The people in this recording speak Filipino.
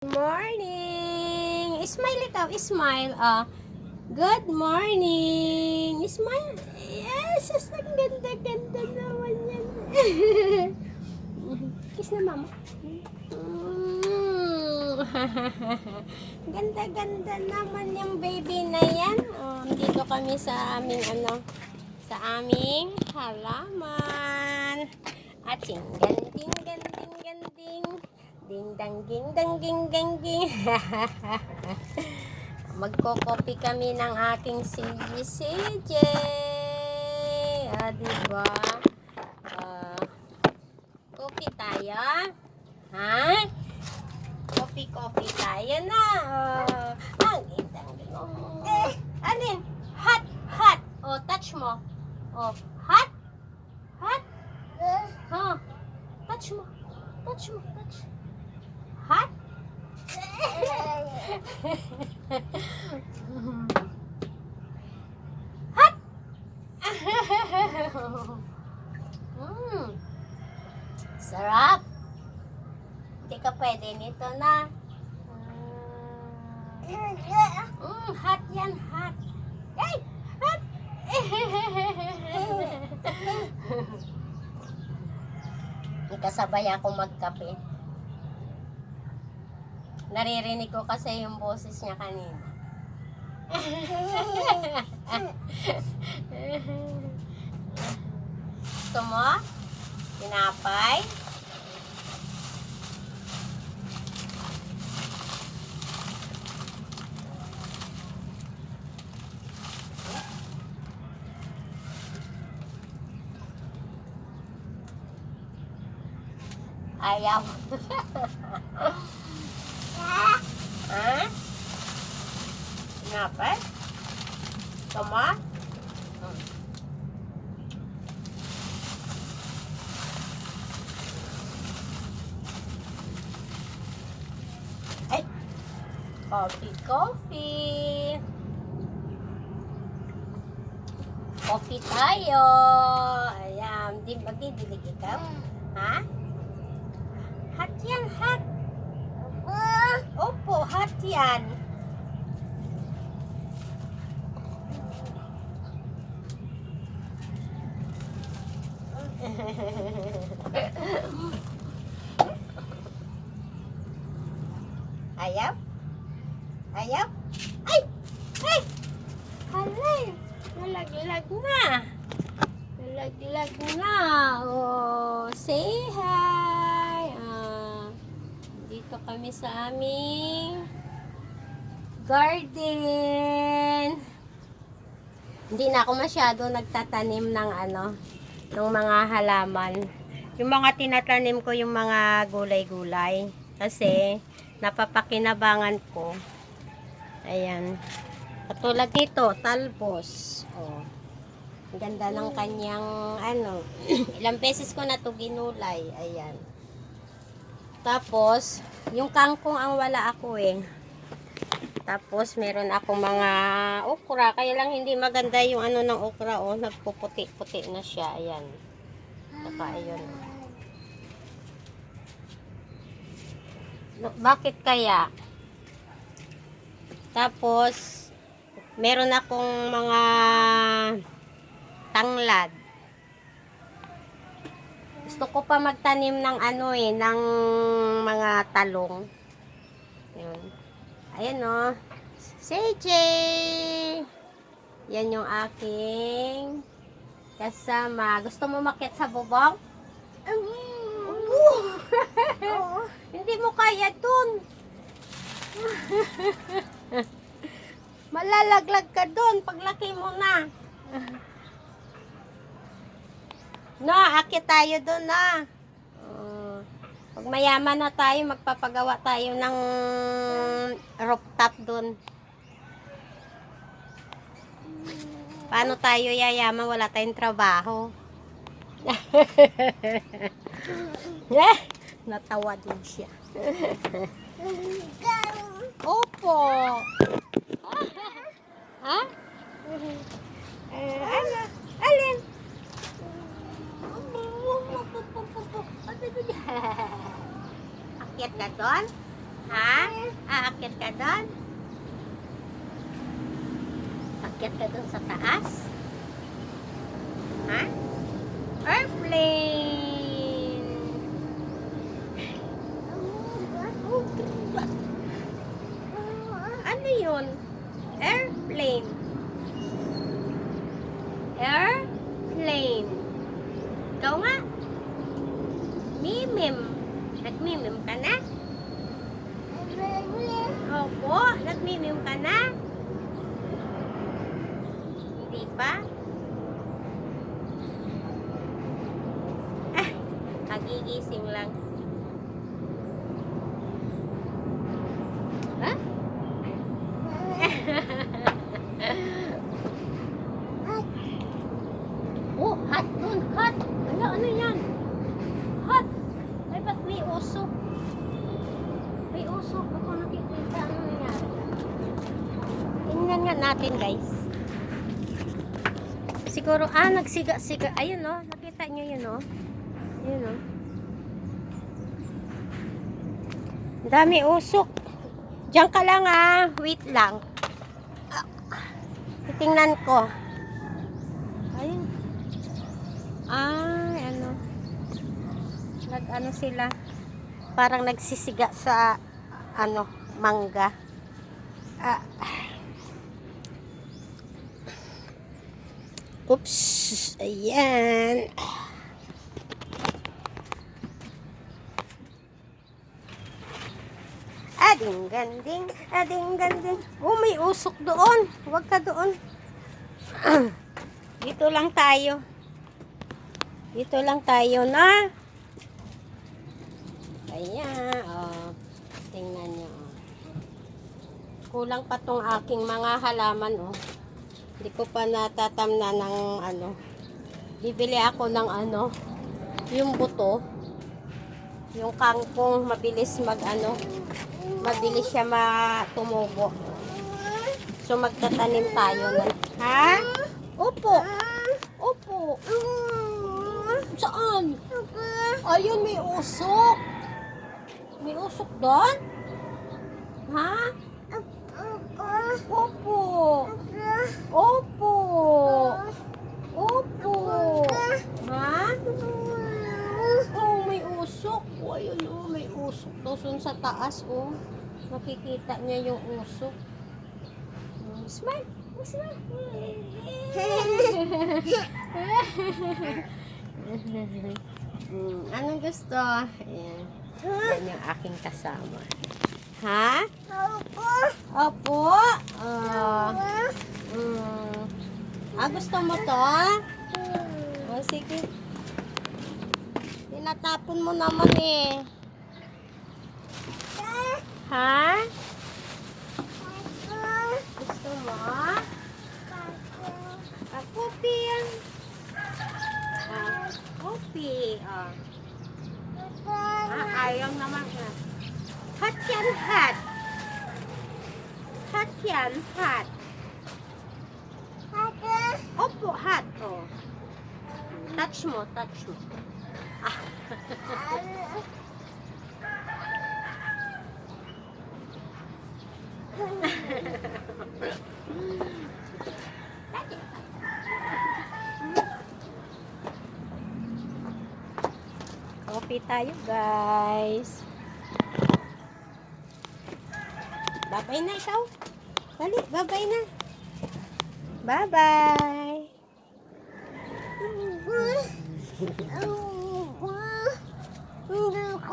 Morning! Smile ikaw, smile. Good morning! Smile. Yes! Ang ganda-ganda naman yan. Kiss na mama. Ganda-ganda naman yung baby na yan. Dito kami sa aming sa aming halaman. At ganding. Ding dang ging dang ging dang ging. Magko-copy kami ng aking CJ. Diba? Copy tayo. Ha? Copy tayo na. Ang gindang ging. Alin? Hot. Touch mo. Hot. Touch mo. Touch. Hot? Hot? Sarap. Hindi ka pwede nito na. Hot yan, hot. Ay, hot. Kasabay ako magkape. Naririnig ko kasi yung boses niya kanina. Gusto mo? Tinapay? Ayaw. Ha? Tinapay? Gusto mo? Ay! Coffee. Coffee tayo. Ayan. Magdidilig ikaw? Ha? Hot yan, hot. Opo, hot yan. Ayaw? Ay! Halay! Nalaglag na. Say hi. Dito kami sa aming garden. Hindi na ako masyado nagtatanim ng ng mga halaman. Yung mga tinatanim ko yung mga gulay-gulay kasi napapakinabangan ko. Ayan. Katulad nito, talbos. Ang ganda ng kanyang ilang beses ko na to ginulay. Ayan. Tapos, yung kangkong ang wala ako Tapos, meron ako mga okra. Kaya lang hindi maganda yung ng okra. Nagpuputi-puti na siya. Ayan. Saka, ayun. Bakit kaya? Tapos, meron akong mga tanglad. Gusto ko pa magtanim ng ng mga talong. Ayan CJ! Yan yung aking kasama. Gusto mo makyat sa bubong? Hindi mo kaya dun. Malalaglag ka dun paglaki mo na. Akit tayo dun Pag mayaman na tayo, magpapagawa tayo ng rooftop dun. Paano tayo yayaman? Wala tayong trabaho. Natawa din siya. Opo. Ha? Alin? Akyat ka doon? Ha? Aakyat ka doon? Akyat ka doon sa taas? Ha? Airplane! Ano yun? Airplane. Airplane. Ikaw nga. Mimim. Nagmimim ka na? Opo, nagmimim ka na? Hindi pa? Ah, kagigising lang. Ha? Oh, hot dun, hot. Ano yan? Hot. Ay, ba't may uso? May uso. Ako nakikita. Ano nangyari? Tingnan nga natin, guys. Siguro, nagsiga-siga. Ayun, oh. Nakita nyo yun, oh. Ayun, oh. Dami usok. Diyan ka lang, ah. Wait lang. Titingnan ko. Ayun. Ay, ano. Nag-ano sila. Parang nagsisiga sa, ano, mangga. Oops. Ayan. Ading-ganding. Ading-ganding. Oh, may usok doon. Huwag ka doon. Dito lang tayo. Dito lang tayo na. Ayan. Oh. Tingnan nyo. Oh. Kulang pa tong aking mga halaman. Oh. Hindi ko pa natatamna ng ano. Bibili ako ng ano. Yung buto. Yung kangkong mabilis mag-ano. Mabilis siya tumubo. So magtatanim tayo na. Ha? Opo. Opo. Saan? Ayun, may usok. May usok doon? Ha? Opo. Opo. Opo. Ha? Oh, may usok. Oh, ayun, oh, may usok. Doon sa taas, oh. Nakikita niya yung usok. Smile. Smile. Anong gusto? Ayan. Yan yung aking kasama. Ha? Opo. Opo? Gusto mo to? Oh, sige. Tinatapon mo naman eh. Ha? Gusto mo? Kopi yan. Kopi. Ayaw naman siya. Hot yan, hot. Hot yan, hot. Opo, hot. Oh. Touch mo, touch mo. Coffee tayo, guys. Babay na ikaw. Dali, babay na. Bye-bye.